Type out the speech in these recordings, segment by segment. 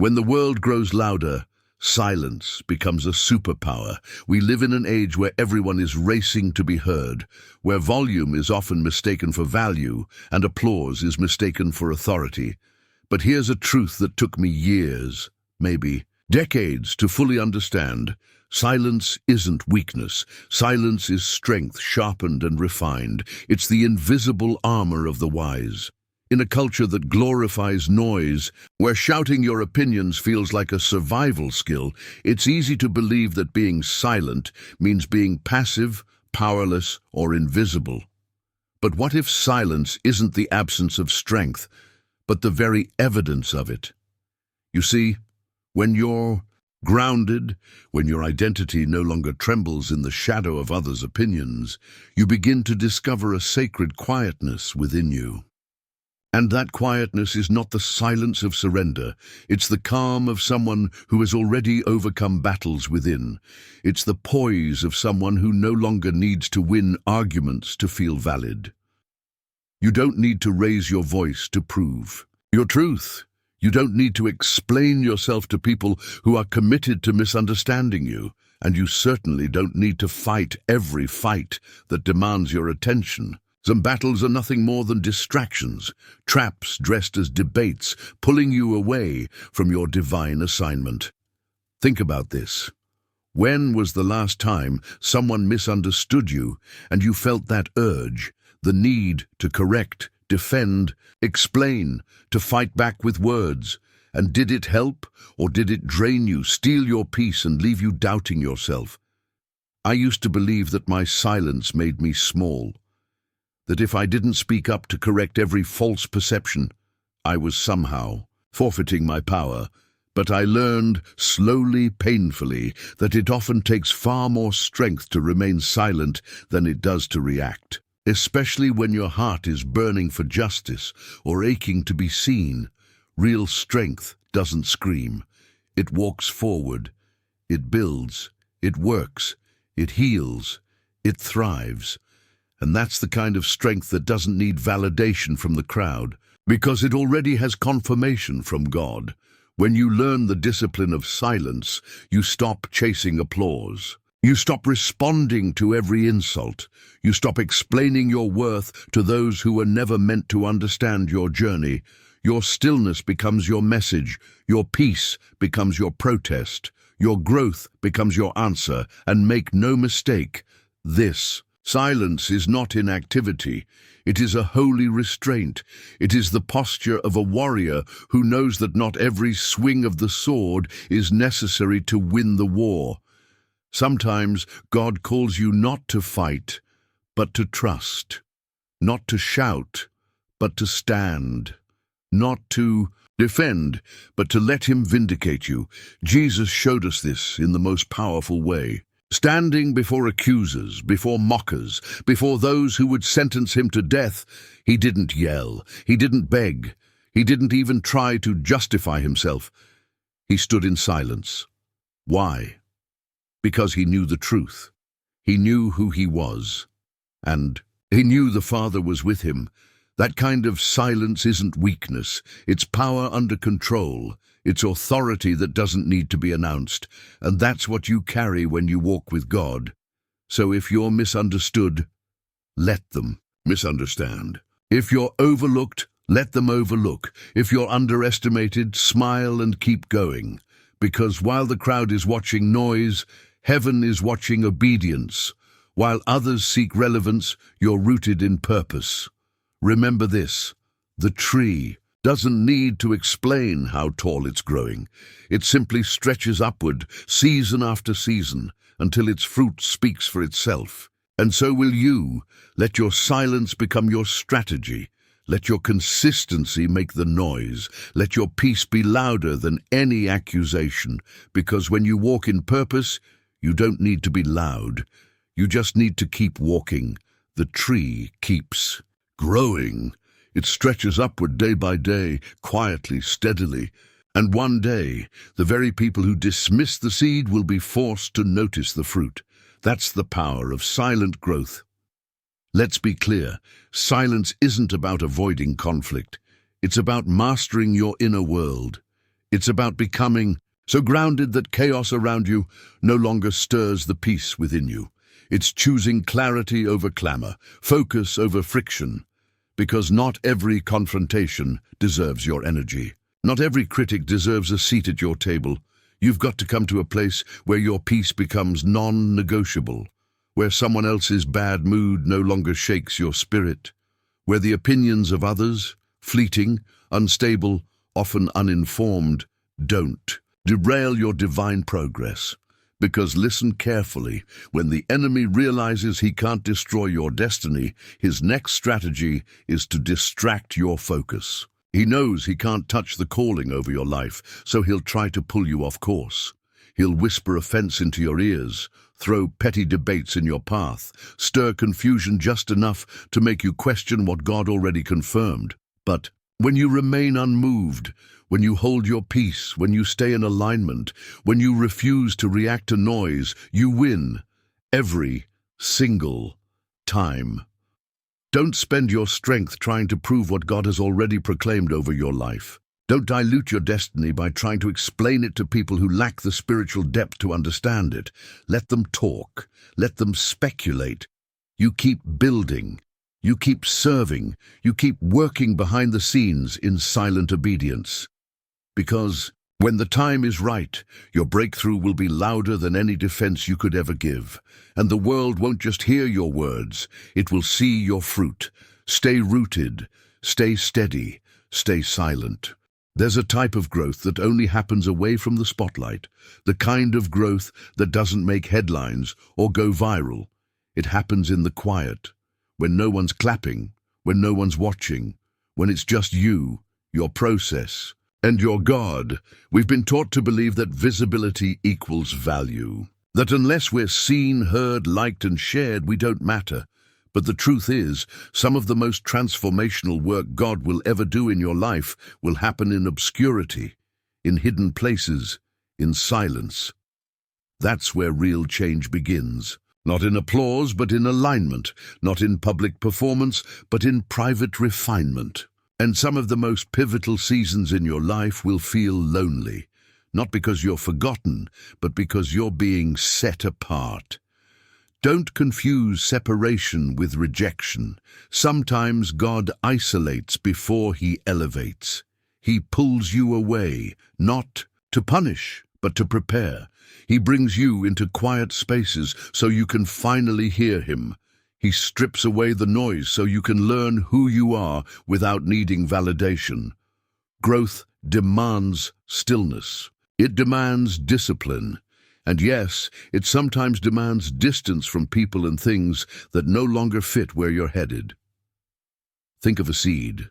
When the world grows louder, silence becomes a superpower. We live in an age where everyone is racing to be heard, where volume is often mistaken for value and applause is mistaken for authority. But here's a truth that took me years, maybe decades, to fully understand. Silence isn't weakness. Silence is strength, sharpened and refined. It's the invisible armor of the wise. In a culture that glorifies noise, where shouting your opinions feels like a survival skill, it's easy to believe that being silent means being passive, powerless, or invisible. But what if silence isn't the absence of strength, but the very evidence of it? You see, when you're grounded, when your identity no longer trembles in the shadow of others' opinions, you begin to discover a sacred quietness within you. And that quietness is not the silence of surrender. It's the calm of someone who has already overcome battles within. It's the poise of someone who no longer needs to win arguments to feel valid. You don't need to raise your voice to prove your truth. You don't need to explain yourself to people who are committed to misunderstanding you. And you certainly don't need to fight every fight that demands your attention. Some battles are nothing more than distractions, traps dressed as debates, pulling you away from your divine assignment. Think about this. When was the last time someone misunderstood you and you felt that urge, the need to correct, defend, explain, to fight back with words? And did it help, or did it drain you, steal your peace and leave you doubting yourself? I used to believe that my silence made me small, that if I didn't speak up to correct every false perception, I was somehow forfeiting my power. But I learned, slowly, painfully, that it often takes far more strength to remain silent than it does to react, especially when your heart is burning for justice or aching to be seen. Real strength doesn't scream. It walks forward. It builds. It works. It heals. It thrives. And that's the kind of strength that doesn't need validation from the crowd, because it already has confirmation from God. When you learn the discipline of silence, you stop chasing applause. You stop responding to every insult. You stop explaining your worth to those who were never meant to understand your journey. Your stillness becomes your message. Your peace becomes your protest. Your growth becomes your answer. And make no mistake, this silence is not inactivity. It is a holy restraint. It is the posture of a warrior who knows that not every swing of the sword is necessary to win the war. Sometimes God calls you not to fight, but to trust. Not to shout, but to stand. Not to defend, but to let him vindicate you. Jesus showed us this in the most powerful way. Standing before accusers, before mockers, before those who would sentence him to death, he didn't yell, he didn't beg, he didn't even try to justify himself. He stood in silence. Why? Because he knew the truth. He knew who he was. And he knew the Father was with him. That kind of silence isn't weakness. It's power under control. It's authority that doesn't need to be announced. And that's what you carry when you walk with God. So if you're misunderstood, let them misunderstand. If you're overlooked, let them overlook. If you're underestimated, smile and keep going. Because while the crowd is watching noise, heaven is watching obedience. While others seek relevance, you're rooted in purpose. Remember this: the tree doesn't need to explain how tall it's growing. It simply stretches upward, season after season, until its fruit speaks for itself. And so will you. Let your silence become your strategy. Let your consistency make the noise. Let your peace be louder than any accusation. Because when you walk in purpose, you don't need to be loud. You just need to keep walking. The tree keeps growing. It stretches upward day by day, quietly, steadily. And one day, the very people who dismiss the seed will be forced to notice the fruit. That's the power of silent growth. Let's be clear, silence isn't about avoiding conflict. It's about mastering your inner world. It's about becoming so grounded that chaos around you no longer stirs the peace within you. It's choosing clarity over clamor, focus over friction, because not every confrontation deserves your energy. Not every critic deserves a seat at your table. You've got to come to a place where your peace becomes non-negotiable, where someone else's bad mood no longer shakes your spirit, where the opinions of others, fleeting, unstable, often uninformed, don't derail your divine progress. Because listen carefully, when the enemy realizes he can't destroy your destiny, his next strategy is to distract your focus. He knows he can't touch the calling over your life, so he'll try to pull you off course. He'll whisper offense into your ears, throw petty debates in your path, stir confusion just enough to make you question what God already confirmed. But when you remain unmoved, when you hold your peace, when you stay in alignment, when you refuse to react to noise, you win every single time. Don't spend your strength trying to prove what God has already proclaimed over your life. Don't dilute your destiny by trying to explain it to people who lack the spiritual depth to understand it. Let them talk. Let them speculate. You keep building. You keep serving. You keep working behind the scenes in silent obedience. Because when the time is right, your breakthrough will be louder than any defense you could ever give. And the world won't just hear your words, it will see your fruit. Stay rooted, stay steady, stay silent. There's a type of growth that only happens away from the spotlight, the kind of growth that doesn't make headlines or go viral. It happens in the quiet, when no one's clapping, when no one's watching, when it's just you, your process, and your God. We've been taught to believe that visibility equals value, that unless we're seen, heard, liked, and shared, we don't matter. But the truth is, some of the most transformational work God will ever do in your life will happen in obscurity, in hidden places, in silence. That's where real change begins. Not in applause, but in alignment. Not in public performance, but in private refinement. And some of the most pivotal seasons in your life will feel lonely, not because you're forgotten, but because you're being set apart. Don't confuse separation with rejection. Sometimes God isolates before He elevates. He pulls you away, not to punish, but to prepare. He brings you into quiet spaces so you can finally hear Him. He strips away the noise so you can learn who you are without needing validation. Growth demands stillness. It demands discipline. And yes, it sometimes demands distance from people and things that no longer fit where you're headed. Think of a seed.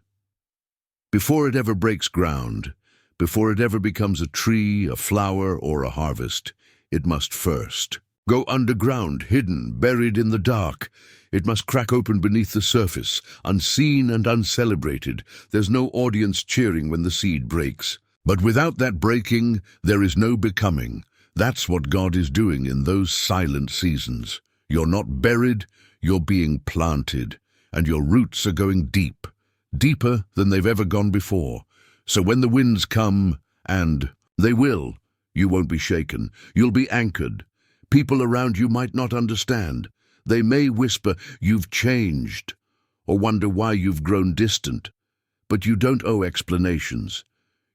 Before it ever breaks ground, before it ever becomes a tree, a flower, or a harvest, it must first go underground, hidden, buried in the dark. It must crack open beneath the surface, unseen and uncelebrated. There's no audience cheering when the seed breaks. But without that breaking, there is no becoming. That's what God is doing in those silent seasons. You're not buried, you're being planted, and your roots are going deep, deeper than they've ever gone before. So when the winds come, and they will, you won't be shaken. You'll be anchored. People around you might not understand. They may whisper, "You've changed," or wonder why you've grown distant. But you don't owe explanations.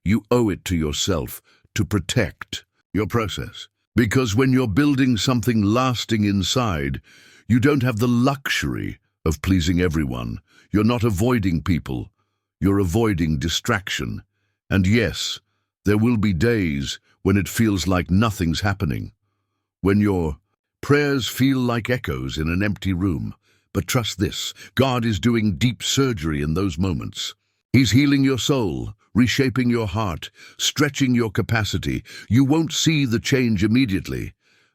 You owe it to yourself to protect your process. Because when you're building something lasting inside, you don't have the luxury of pleasing everyone. You're not avoiding people. You're avoiding distraction. And yes, there will be days when it feels like nothing's happening. When your prayers feel like echoes in an empty room. But trust this, God is doing deep surgery in those moments. He's healing your soul, reshaping your heart, stretching your capacity. You won't see the change immediately,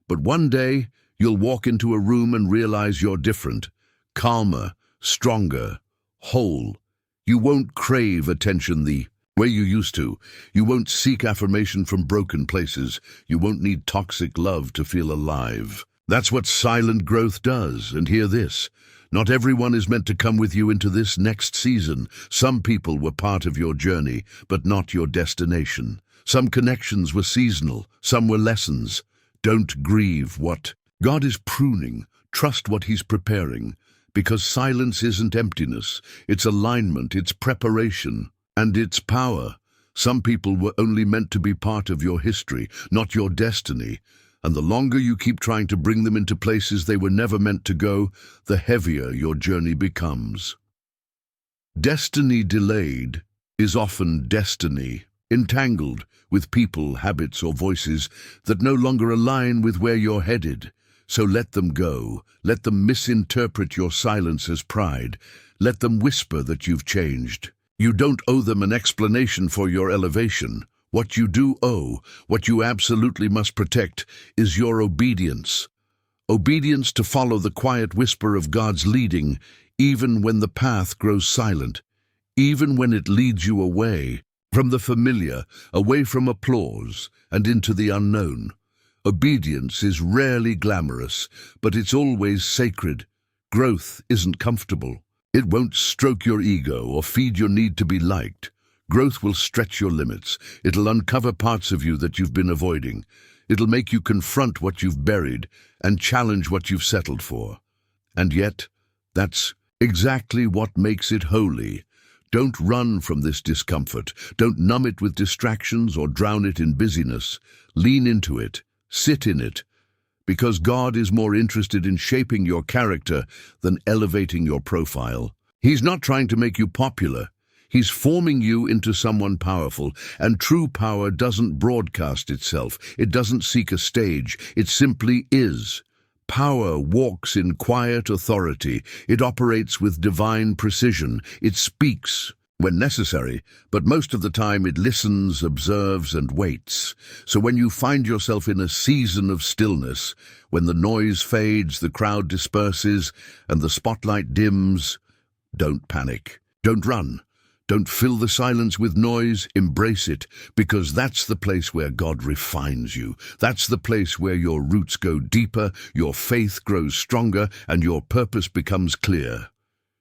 but one day you'll walk into a room and realize you're different, calmer, stronger, whole. You won't crave attention the way you used to. You won't seek affirmation from broken places. You won't need toxic love to feel alive. That's what silent growth does. And hear this. Not everyone is meant to come with you into this next season. Some people were part of your journey, but not your destination. Some connections were seasonal, some were lessons. Don't grieve what God is pruning. Trust what He's preparing, because silence isn't emptiness. It's alignment, it's preparation, and it's power. Some people were only meant to be part of your history, not your destiny. And the longer you keep trying to bring them into places they were never meant to go, the heavier your journey becomes. Destiny delayed is often destiny entangled with people, habits, or voices that no longer align with where you're headed. So let them go. Let them misinterpret your silence as pride. Let them whisper that you've changed. You don't owe them an explanation for your elevation. What you do owe, what you absolutely must protect, is your obedience. Obedience to follow the quiet whisper of God's leading, even when the path grows silent, even when it leads you away from the familiar, away from applause, and into the unknown. Obedience is rarely glamorous, but it's always sacred. Growth isn't comfortable. It won't stroke your ego or feed your need to be liked. Growth will stretch your limits. It'll uncover parts of you that you've been avoiding. It'll make you confront what you've buried and challenge what you've settled for. And yet, that's exactly what makes it holy. Don't run from this discomfort. Don't numb it with distractions or drown it in busyness. Lean into it. Sit in it. Because God is more interested in shaping your character than elevating your profile. He's not trying to make you popular. He's forming you into someone powerful, and true power doesn't broadcast itself. It doesn't seek a stage. It simply is. Power walks in quiet authority. It operates with divine precision. It speaks when necessary, but most of the time it listens, observes, and waits. So when you find yourself in a season of stillness, when the noise fades, the crowd disperses, and the spotlight dims, don't panic. Don't run. Don't fill the silence with noise, embrace it, because that's the place where God refines you. That's the place where your roots go deeper, your faith grows stronger, and your purpose becomes clear.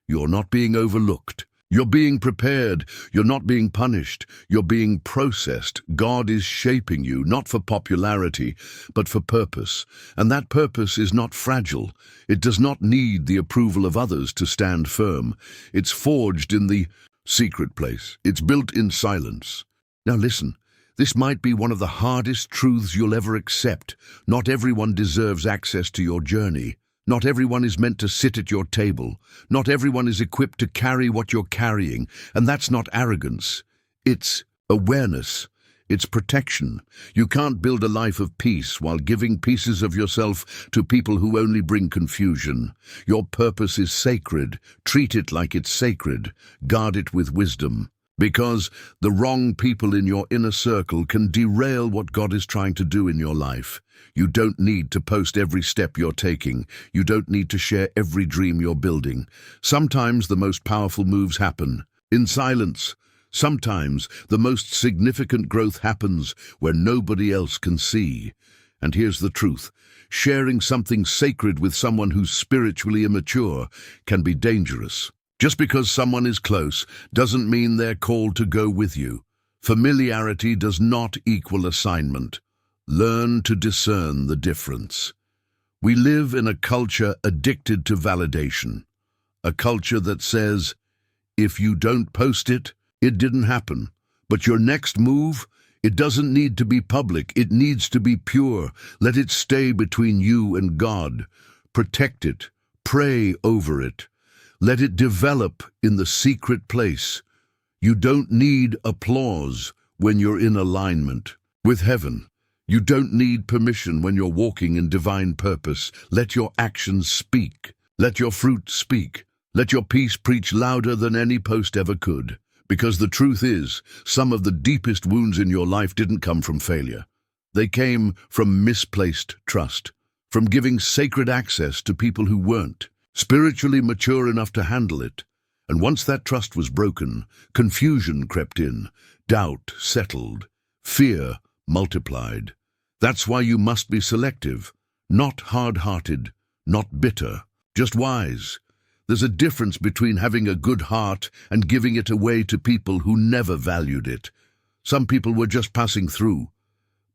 You're not being overlooked. You're being prepared. You're not being punished. You're being processed. God is shaping you, not for popularity, but for purpose. And that purpose is not fragile. It does not need the approval of others to stand firm. It's forged in the secret place. It's built in silence. Now listen, this might be one of the hardest truths you'll ever accept. Not everyone deserves access to your journey. Not everyone is meant to sit at your table. Not everyone is equipped to carry what you're carrying. And that's not arrogance. It's awareness. It's protection. You can't build a life of peace while giving pieces of yourself to people who only bring confusion. Your purpose is sacred. Treat it like it's sacred. Guard it with wisdom. Because the wrong people in your inner circle can derail what God is trying to do in your life. You don't need to post every step you're taking. You don't need to share every dream you're building. Sometimes the most powerful moves happen in silence. Sometimes the most significant growth happens where nobody else can see. And here's the truth. Sharing something sacred with someone who's spiritually immature can be dangerous. Just because someone is close doesn't mean they're called to go with you. Familiarity does not equal assignment. Learn to discern the difference. We live in a culture addicted to validation. A culture that says, if you don't post it, it didn't happen. But your next move, it doesn't need to be public. It needs to be pure. Let it stay between you and God. Protect it. Pray over it. Let it develop in the secret place. You don't need applause when you're in alignment with heaven. You don't need permission when you're walking in divine purpose. Let your actions speak. Let your fruit speak. Let your peace preach louder than any post ever could. Because the truth is, some of the deepest wounds in your life didn't come from failure. They came from misplaced trust, from giving sacred access to people who weren't spiritually mature enough to handle it. And once that trust was broken, confusion crept in, doubt settled, fear multiplied. That's why you must be selective, not hard-hearted, not bitter, just wise. There's a difference between having a good heart and giving it away to people who never valued it. Some people were just passing through,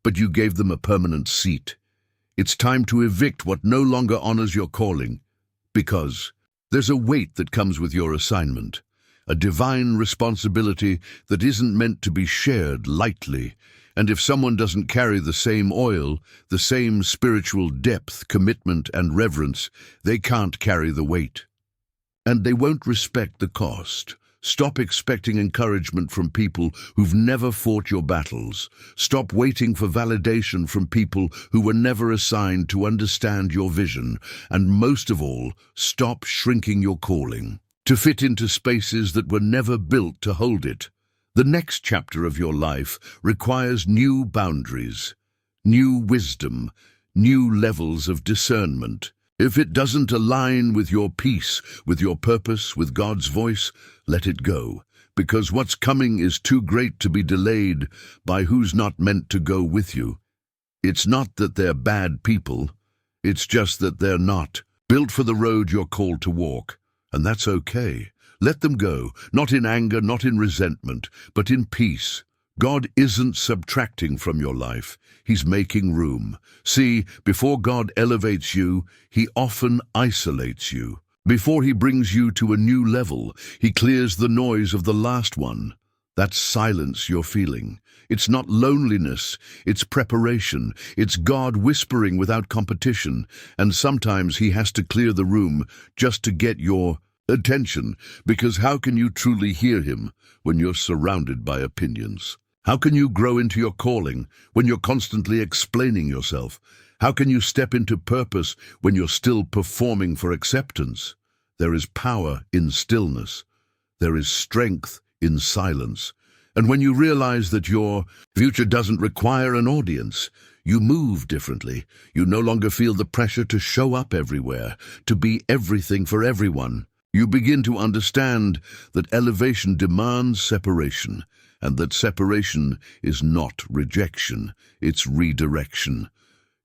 but you gave them a permanent seat. It's time to evict what no longer honors your calling, because there's a weight that comes with your assignment, a divine responsibility that isn't meant to be shared lightly. And if someone doesn't carry the same oil, the same spiritual depth, commitment, and reverence, they can't carry the weight. And they won't respect the cost. Stop expecting encouragement from people who've never fought your battles. Stop waiting for validation from people who were never assigned to understand your vision. And most of all, stop shrinking your calling to fit into spaces that were never built to hold it. The next chapter of your life requires new boundaries, new wisdom, new levels of discernment. If it doesn't align with your peace, with your purpose, with God's voice, let it go, because what's coming is too great to be delayed by who's not meant to go with you. It's not that they're bad people, it's just that they're not built for the road you're called to walk, and that's okay. Let them go, not in anger, not in resentment, but in peace. God isn't subtracting from your life. He's making room. See, before God elevates you, He often isolates you. Before He brings you to a new level, He clears the noise of the last one. That's silence you're feeling. It's not loneliness, it's preparation. It's God whispering without competition. And sometimes He has to clear the room just to get your attention, because how can you truly hear Him when you're surrounded by opinions? How can you grow into your calling when you're constantly explaining yourself? How can you step into purpose when you're still performing for acceptance? There is power in stillness. There is strength in silence. And when you realize that your future doesn't require an audience, you move differently. You no longer feel the pressure to show up everywhere, to be everything for everyone. You begin to understand that elevation demands separation, and that separation is not rejection, it's redirection.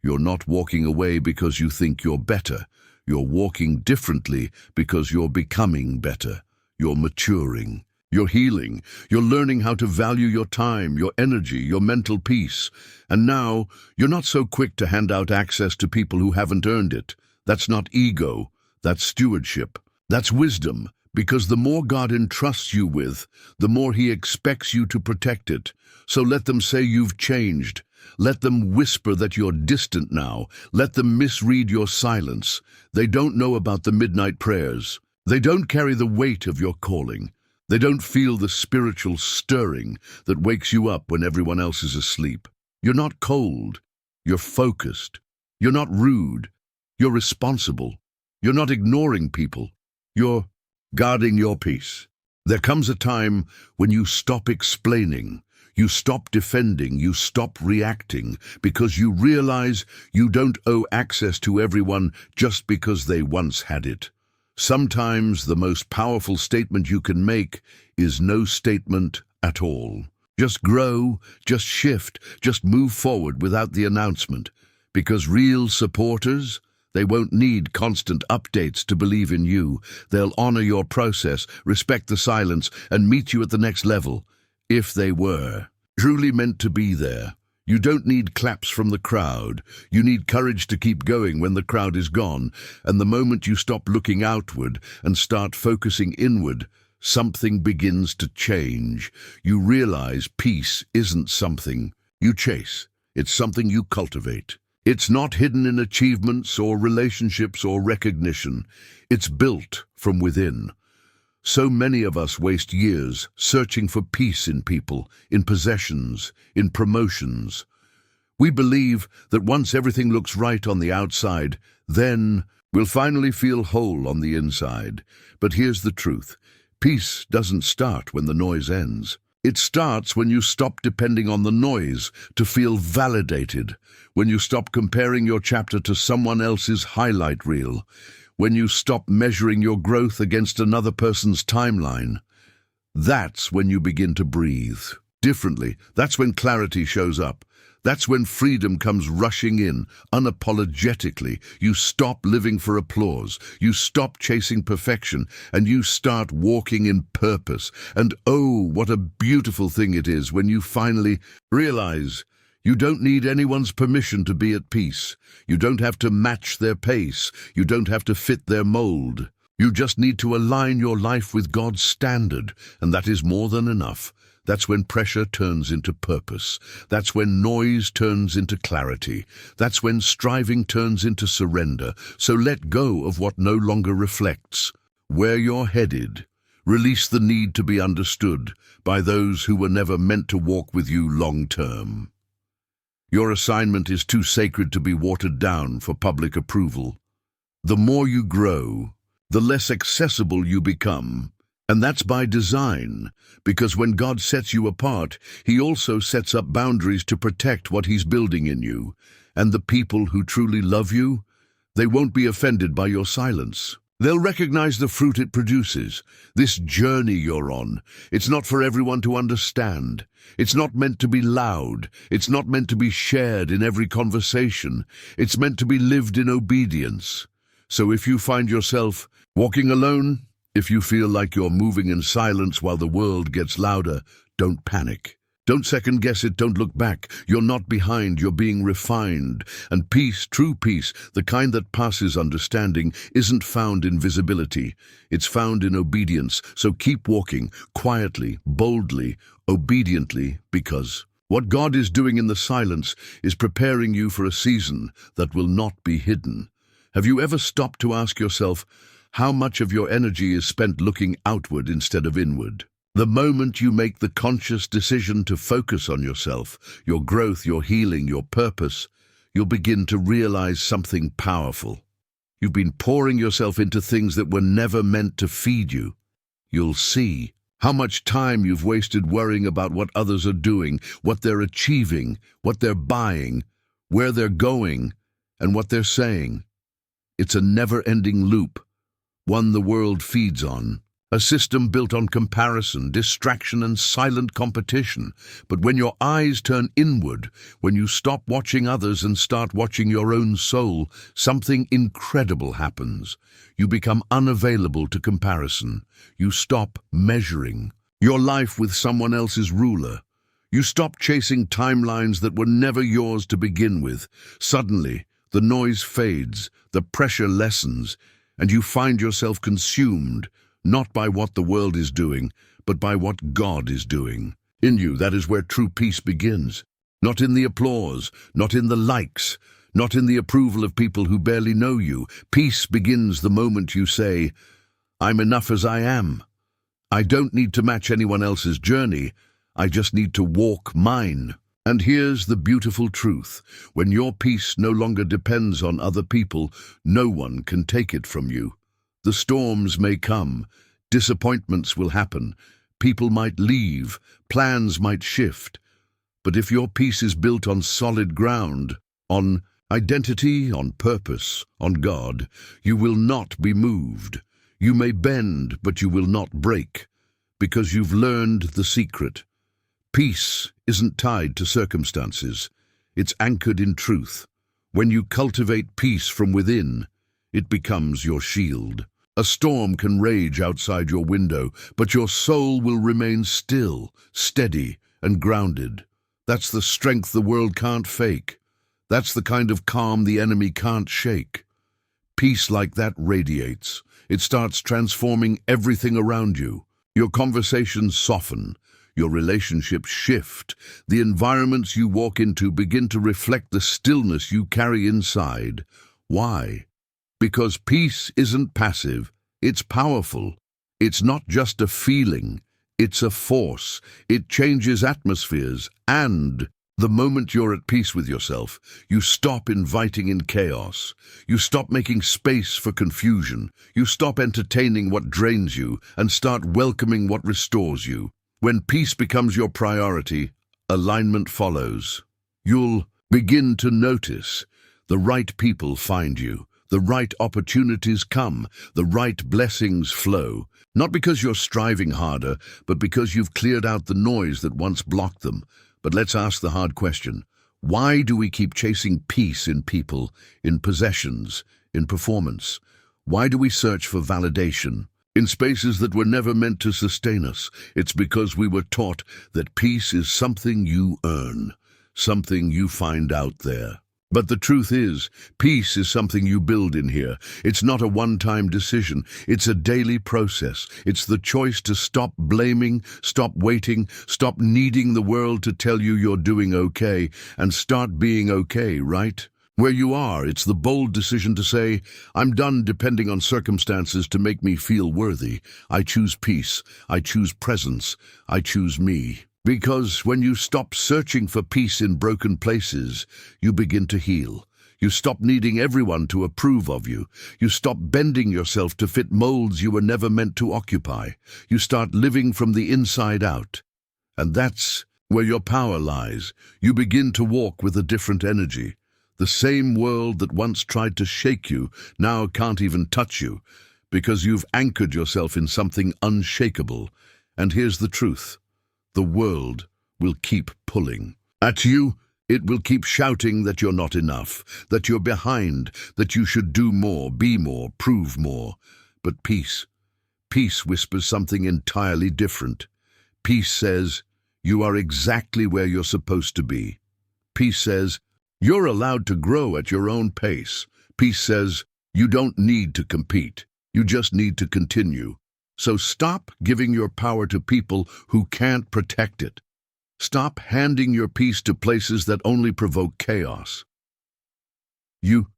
You're not walking away because you think you're better. You're walking differently because you're becoming better. You're maturing. You're healing. You're learning how to value your time, your energy, your mental peace. And now, you're not so quick to hand out access to people who haven't earned it. That's not ego. That's stewardship. That's wisdom. Because the more God entrusts you with, the more He expects you to protect it. So let them say you've changed. Let them whisper that you're distant now. Let them misread your silence. They don't know about the midnight prayers. They don't carry the weight of your calling. They don't feel the spiritual stirring that wakes you up when everyone else is asleep. You're not cold. You're focused. You're not rude. You're responsible. You're not ignoring people. You're guarding your peace. There comes a time when you stop explaining, you stop defending, you stop reacting, because you realize you don't owe access to everyone just because they once had it. Sometimes the most powerful statement you can make is no statement at all. Just grow, just shift, just move forward without the announcement, because real supporters, they won't need constant updates to believe in you. They'll honor your process, respect the silence, and meet you at the next level, if they were truly meant to be there. You don't need claps from the crowd. You need courage to keep going when the crowd is gone. And the moment you stop looking outward and start focusing inward, something begins to change. You realize peace isn't something you chase. It's something you cultivate. It's not hidden in achievements or relationships or recognition. It's built from within. So many of us waste years searching for peace in people, in possessions, in promotions. We believe that once everything looks right on the outside, then we'll finally feel whole on the inside. But here's the truth. Peace doesn't start when the noise ends. It starts when you stop depending on the noise to feel validated, when you stop comparing your chapter to someone else's highlight reel, when you stop measuring your growth against another person's timeline. That's when you begin to breathe differently. That's when clarity shows up. That's when freedom comes rushing in, unapologetically. You stop living for applause, you stop chasing perfection, and you start walking in purpose. And oh, what a beautiful thing it is when you finally realize you don't need anyone's permission to be at peace. You don't have to match their pace. You don't have to fit their mold. You just need to align your life with God's standard, and that is more than enough. That's when pressure turns into purpose. That's when noise turns into clarity. That's when striving turns into surrender. So let go of what no longer reflects where you're headed. Release the need to be understood by those who were never meant to walk with you long term. Your assignment is too sacred to be watered down for public approval. The more you grow, the less accessible you become. And that's by design, because when God sets you apart, He also sets up boundaries to protect what He's building in you. And the people who truly love you, they won't be offended by your silence. They'll recognize the fruit it produces. This journey you're on, it's not for everyone to understand. It's not meant to be loud. It's not meant to be shared in every conversation. It's meant to be lived in obedience. So if you find yourself walking alone, if you feel like you're moving in silence while the world gets louder, don't panic. Don't second guess it, don't look back. You're not behind, you're being refined. And peace, true peace, the kind that passes understanding, isn't found in visibility. It's found in obedience. So keep walking, quietly, boldly, obediently, because what God is doing in the silence is preparing you for a season that will not be hidden. Have you ever stopped to ask yourself, how much of your energy is spent looking outward instead of inward? The moment you make the conscious decision to focus on yourself, your growth, your healing, your purpose, you'll begin to realize something powerful. You've been pouring yourself into things that were never meant to feed you. You'll see how much time you've wasted worrying about what others are doing, what they're achieving, what they're buying, where they're going, and what they're saying. It's a never-ending loop, one the world feeds on. A system built on comparison, distraction, and silent competition. But when your eyes turn inward, when you stop watching others and start watching your own soul, something incredible happens. You become unavailable to comparison. You stop measuring your life with someone else's ruler. You stop chasing timelines that were never yours to begin with. Suddenly, the noise fades, the pressure lessens, and you find yourself consumed, not by what the world is doing, but by what God is doing. In you, that is where true peace begins. Not in the applause, not in the likes, not in the approval of people who barely know you. Peace begins the moment you say, I'm enough as I am. I don't need to match anyone else's journey. I just need to walk mine. And here's the beautiful truth. When your peace no longer depends on other people, no one can take it from you. The storms may come, disappointments will happen, people might leave, plans might shift. But if your peace is built on solid ground, on identity, on purpose, on God, you will not be moved. You may bend, but you will not break, because you've learned the secret. Peace isn't tied to circumstances. It's anchored in truth. When you cultivate peace from within, it becomes your shield. A storm can rage outside your window, but your soul will remain still, steady, and grounded. That's the strength the world can't fake. That's the kind of calm the enemy can't shake. Peace like that radiates. It starts transforming everything around you. Your conversations soften. Your relationships shift. The environments you walk into begin to reflect the stillness you carry inside. Why? Because peace isn't passive, it's powerful. It's not just a feeling, it's a force. It changes atmospheres, and the moment you're at peace with yourself, you stop inviting in chaos. You stop making space for confusion. You stop entertaining what drains you and start welcoming what restores you. When peace becomes your priority, alignment follows. You'll begin to notice the right people find you. The right opportunities come, the right blessings flow, not because you're striving harder, but because you've cleared out the noise that once blocked them. But let's ask the hard question. Why do we keep chasing peace in people, in possessions, in performance? Why do we search for validation in spaces that were never meant to sustain us? It's because we were taught that peace is something you earn, something you find out there. But the truth is, peace is something you build in here. It's not a one-time decision. It's a daily process. It's the choice to stop blaming, stop waiting, stop needing the world to tell you you're doing okay, and start being okay, right? Where you are, it's the bold decision to say, I'm done depending on circumstances to make me feel worthy. I choose peace. I choose presence. I choose me. Because when you stop searching for peace in broken places, you begin to heal. You stop needing everyone to approve of you. You stop bending yourself to fit molds you were never meant to occupy. You start living from the inside out. And that's where your power lies. You begin to walk with a different energy. The same world that once tried to shake you now can't even touch you, because you've anchored yourself in something unshakable. And here's the truth. The world will keep pulling at you. It will keep shouting that you're not enough, that you're behind, that you should do more, be more, prove more. But peace whispers something entirely different. Peace says, you are exactly where you're supposed to be. Peace says, you're allowed to grow at your own pace. Peace says, you don't need to compete. You just need to continue. So stop giving your power to people who can't protect it. Stop handing your peace to places that only provoke chaos. You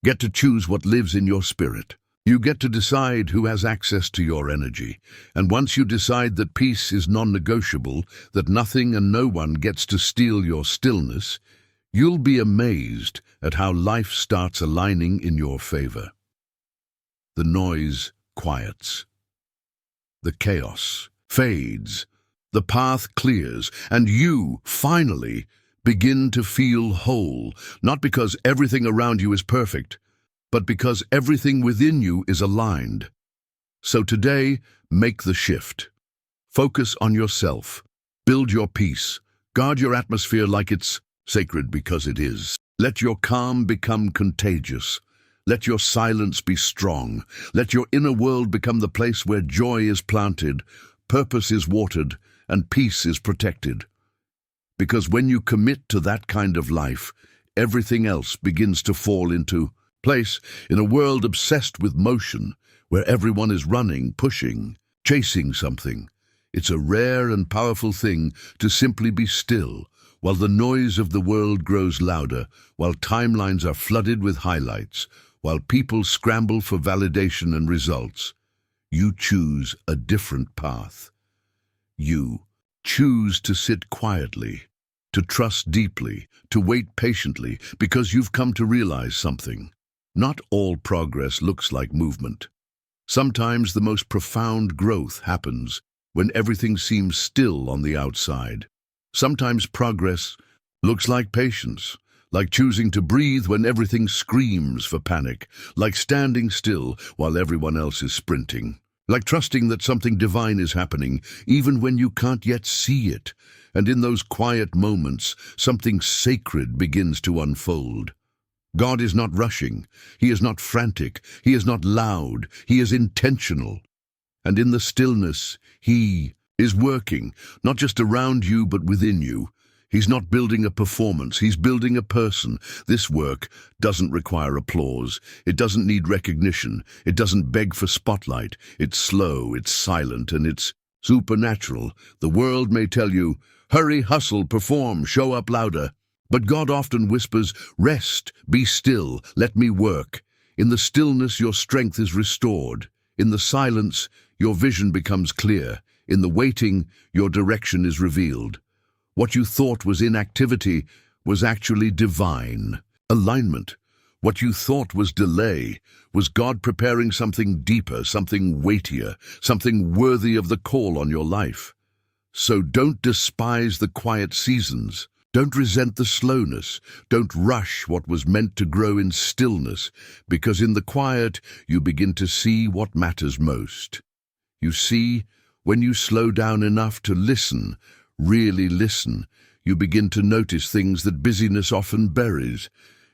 get to choose what lives in your spirit. You get to decide who has access to your energy. And once you decide that peace is non-negotiable, that nothing and no one gets to steal your stillness, you'll be amazed at how life starts aligning in your favor. The noise quiets. The chaos fades, the path clears, and you, finally, begin to feel whole, not because everything around you is perfect, but because everything within you is aligned. So today, make the shift. Focus on yourself. Build your peace. Guard your atmosphere like it's sacred because it is. Let your calm become contagious. Let your silence be strong. Let your inner world become the place where joy is planted, purpose is watered, and peace is protected. Because when you commit to that kind of life, everything else begins to fall into place. In a world obsessed with motion, where everyone is running, pushing, chasing something, it's a rare and powerful thing to simply be still, while the noise of the world grows louder, while timelines are flooded with highlights, while people scramble for validation and results. You choose a different path. You choose to sit quietly, to trust deeply, to wait patiently, because you've come to realize something. Not all progress looks like movement. Sometimes the most profound growth happens when everything seems still on the outside. Sometimes progress looks like patience, like choosing to breathe when everything screams for panic, like standing still while everyone else is sprinting, like trusting that something divine is happening even when you can't yet see it. And in those quiet moments, something sacred begins to unfold. God is not rushing. He is not frantic. He is not loud. He is intentional. And in the stillness, He is working, not just around you but within you. He's not building a performance, he's building a person. This work doesn't require applause. It doesn't need recognition. It doesn't beg for spotlight. It's slow, it's silent, and it's supernatural. The world may tell you, hurry, hustle, perform, show up louder. But God often whispers, rest, be still, let me work. In the stillness, your strength is restored. In the silence, your vision becomes clear. In the waiting, your direction is revealed. What you thought was inactivity was actually divine alignment. What you thought was delay was God preparing something deeper, something weightier, something worthy of the call on your life. So don't despise the quiet seasons. Don't resent the slowness. Don't rush what was meant to grow in stillness, because in the quiet you begin to see what matters most. You see, when you slow down enough to listen, really listen, You begin to notice things that busyness often buries.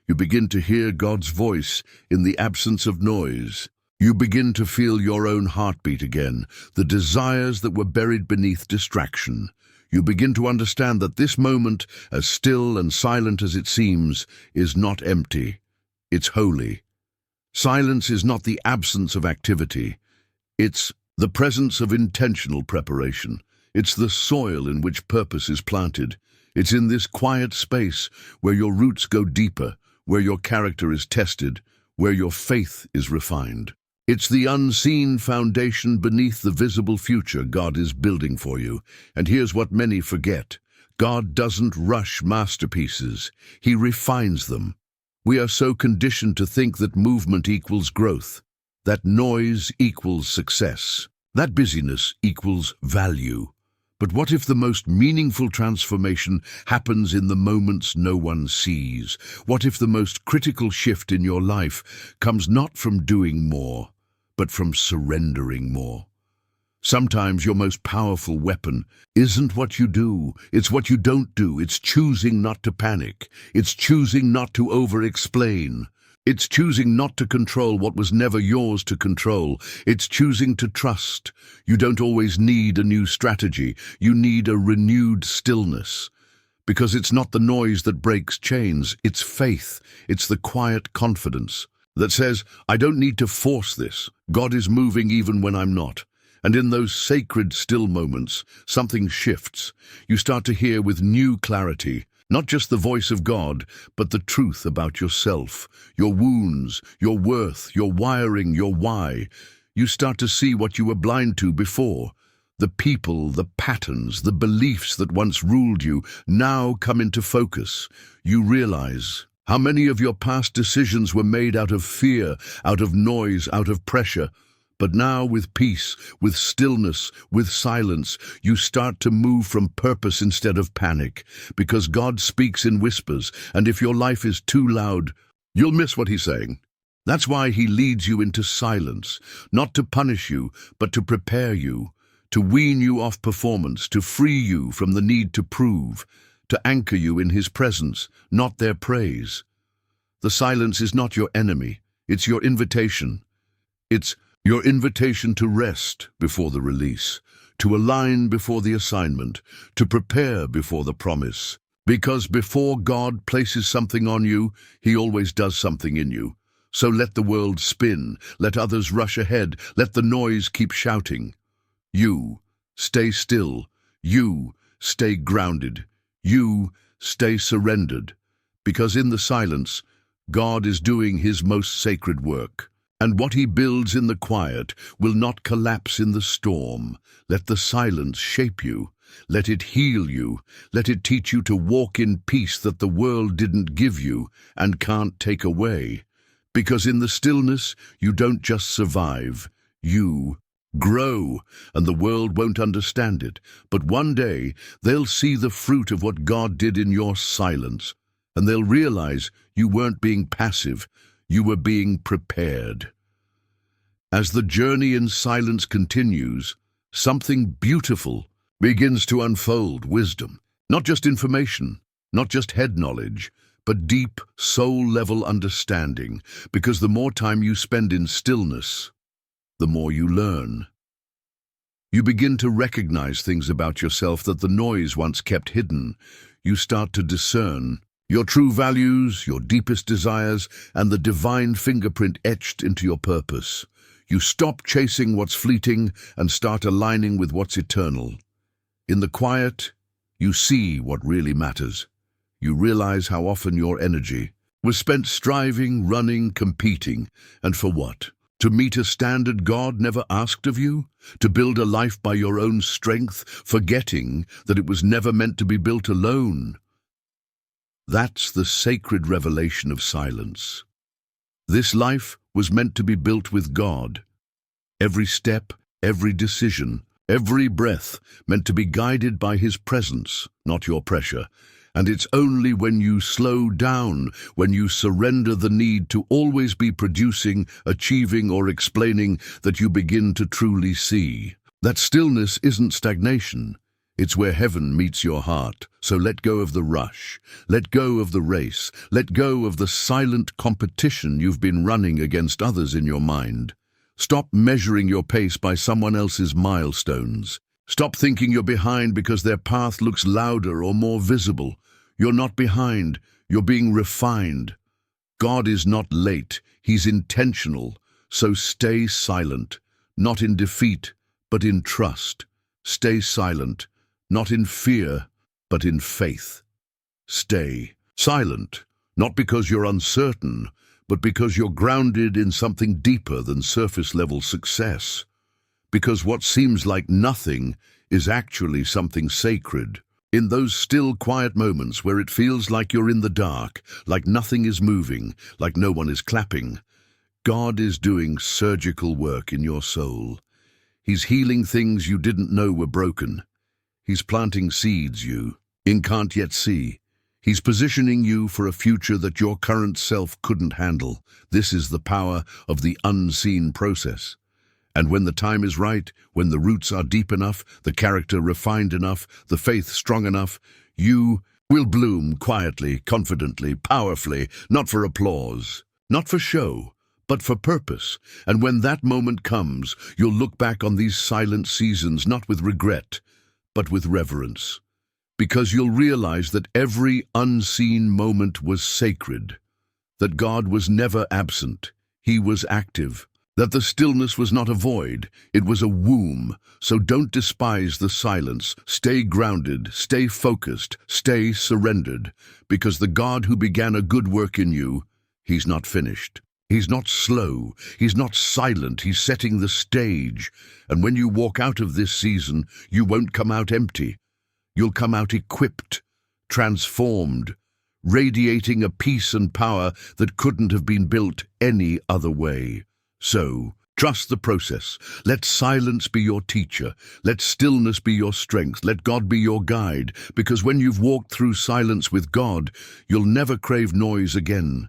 You begin to hear God's voice in the absence of noise. You begin to feel your own heartbeat again, the desires that were buried beneath distraction. You begin to understand that this moment, as still and silent as it seems, is not empty. It's holy. Silence is not the absence of activity. It's the presence of intentional preparation. It's the soil in which purpose is planted. It's in this quiet space where your roots go deeper, where your character is tested, where your faith is refined. It's the unseen foundation beneath the visible future God is building for you. And here's what many forget. God doesn't rush masterpieces. He refines them. We are so conditioned to think that movement equals growth, that noise equals success, that busyness equals value. But what if the most meaningful transformation happens in the moments no one sees? What if the most critical shift in your life comes not from doing more, but from surrendering more? Sometimes your most powerful weapon isn't what you do, it's what you don't do. It's choosing not to panic. It's choosing not to over-explain. It's choosing not to control what was never yours to control. It's choosing to trust. You don't always need a new strategy. You need a renewed stillness. Because it's not the noise that breaks chains. It's faith. It's the quiet confidence that says, I don't need to force this. God is moving even when I'm not. And in those sacred still moments, something shifts. You start to hear with new clarity, not just the voice of God, but the truth about yourself, your wounds, your worth, your wiring, your why. You start to see what you were blind to before. The people, the patterns, the beliefs that once ruled you now come into focus. You realize how many of your past decisions were made out of fear, out of noise, out of pressure. But now with peace, with stillness, with silence, you start to move from purpose instead of panic, because God speaks in whispers, and if your life is too loud, you'll miss what He's saying. That's why He leads you into silence, not to punish you, but to prepare you, to wean you off performance, to free you from the need to prove, to anchor you in His presence, not their praise. The silence is not your enemy, it's your invitation. It's your invitation to rest before the release, to align before the assignment, to prepare before the promise. Because before God places something on you, He always does something in you. So let the world spin, let others rush ahead, let the noise keep shouting. You stay still, you stay grounded, you stay surrendered. Because in the silence, God is doing His most sacred work. And what He builds in the quiet will not collapse in the storm. Let the silence shape you. Let it heal you. Let it teach you to walk in peace that the world didn't give you and can't take away. Because in the stillness, you don't just survive. You grow, and the world won't understand it. But one day, they'll see the fruit of what God did in your silence, and they'll realize you weren't being passive. You were being prepared. As the journey in silence continues, something beautiful begins to unfold. Wisdom, not just information, not just head knowledge, but deep, soul-level understanding, because the more time you spend in stillness, the more you learn. You begin to recognize things about yourself that the noise once kept hidden. You start to discern your true values, your deepest desires, and the divine fingerprint etched into your purpose. You stop chasing what's fleeting and start aligning with what's eternal. In the quiet, you see what really matters. You realize how often your energy was spent striving, running, competing, and for what? To meet a standard God never asked of you? To build a life by your own strength, forgetting that it was never meant to be built alone? That's the sacred revelation of silence. This life was meant to be built with God. Every step, every decision, every breath meant to be guided by His presence, not your pressure. And it's only when you slow down, when you surrender the need to always be producing, achieving, or explaining, that you begin to truly see that stillness isn't stagnation. It's where heaven meets your heart. So let go of the rush. Let go of the race. Let go of the silent competition you've been running against others in your mind. Stop measuring your pace by someone else's milestones. Stop thinking you're behind because their path looks louder or more visible. You're not behind. You're being refined. God is not late. He's intentional. So stay silent, not in defeat, but in trust. Stay silent, not in fear, but in faith. Stay silent, not because you're uncertain, but because you're grounded in something deeper than surface-level success. Because what seems like nothing is actually something sacred. In those still, quiet moments where it feels like you're in the dark, like nothing is moving, like no one is clapping, God is doing surgical work in your soul. He's healing things you didn't know were broken. He's planting seeds you can't yet see. He's positioning you for a future that your current self couldn't handle. This is the power of the unseen process. And when the time is right, when the roots are deep enough, the character refined enough, the faith strong enough, you will bloom quietly, confidently, powerfully, not for applause, not for show, but for purpose. And when that moment comes, you'll look back on these silent seasons not with regret, but with reverence. Because you'll realize that every unseen moment was sacred, that God was never absent, He was active, that the stillness was not a void, it was a womb. So don't despise the silence. Stay grounded, stay focused, stay surrendered, because the God who began a good work in you, He's not finished. He's not slow, He's not silent, He's setting the stage. And when you walk out of this season, you won't come out empty. You'll come out equipped, transformed, radiating a peace and power that couldn't have been built any other way. So, trust the process. Let silence be your teacher. Let stillness be your strength. Let God be your guide. Because when you've walked through silence with God, you'll never crave noise again.